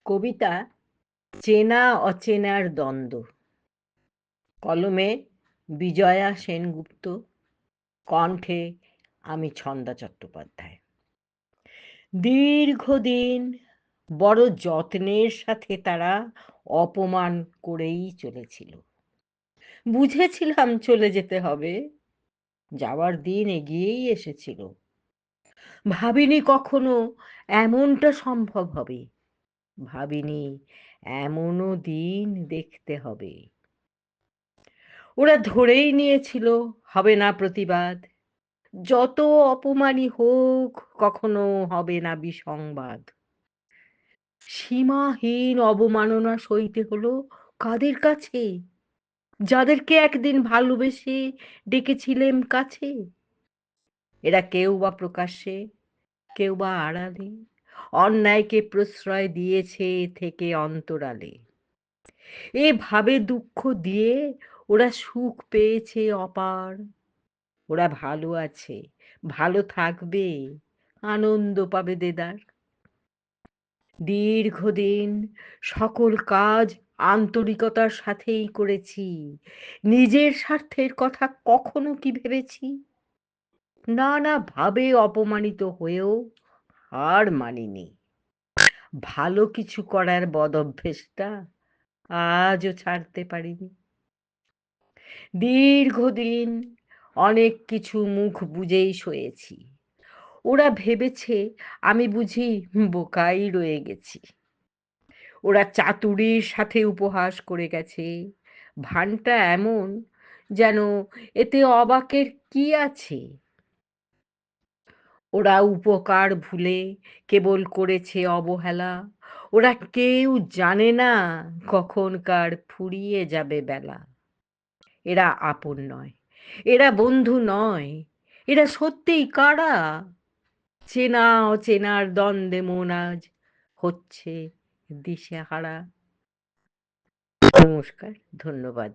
কবিতা চেনা অচেনার দ্বন্দ্ব। কলমে বিজয়া সেনগুপ্ত, কণ্ঠে আমি ছন্দা চট্টোপাধ্যায়। দীর্ঘদিন বড় যত্নের সাথে তারা অপমান করেই চলেছিল। বুঝেছিলাম চলে যেতে হবে, যাওয়ার দিন এগিয়েই এসেছিল। ভাবিনি কখনো এমনটা সম্ভব হবে, ভাবিনি এমনও দিন দেখতে হবে। ওরা ধরেই নিয়েছিল হবে না প্রতিবাদ, যত অপমানই হোক কখনো হবে না বিসংবাদ। সীমাহীন অবমাননা সইতে হলো কাদের কাছে? যাদেরকে একদিন ভালোবেসে ডেকেছিলেম কাছে। এরা কেউ বা প্রকাশ্যে, কেউ বা আড়ালে অন্যায়কে প্রশ্রয় দিয়েছে থেকে অন্তরালে। এভাবে দুঃখ দিয়ে ওরা সুখ পেয়েছে অপার। ওরা ভালো আছে, ভালো থাকবে, আনন্দ পাবে দেদার। দীর্ঘদিন সকল কাজ আন্তরিকতার সাথেই করেছি। নিজের স্বার্থের কথা কখনো কি ভেবেছি? নানা ভাবে অপমানিত হয়েও হার মানিনি। ভালো কিছু করার বদঅভ্যেসটা আজও ছাড়তে পারিনি। দীর্ঘদিন অনেক কিছু মুখ বুজেই সয়েছি। ওরা ভেবেছে আমি বুঝি বোকাই রয়ে গেছি। ওরা চাতুরীর সাথে উপহাস করে গেছে, ভানটা এমন যেন এতে অবাকের কি আছে। ওরা উপকার ভুলে কেবল করেছে অবহেলা। ওরা কেউ জানে না কখনকার ফুরিয়ে যাবে বেলা। এরা আপন নয়, এরা বন্ধু নয়, এরা সত্যিই কারা? চেনা অচেনার দ্বন্দ্বে মন আজ হচ্ছে দিশেহারা। নমস্কার, ধন্যবাদ।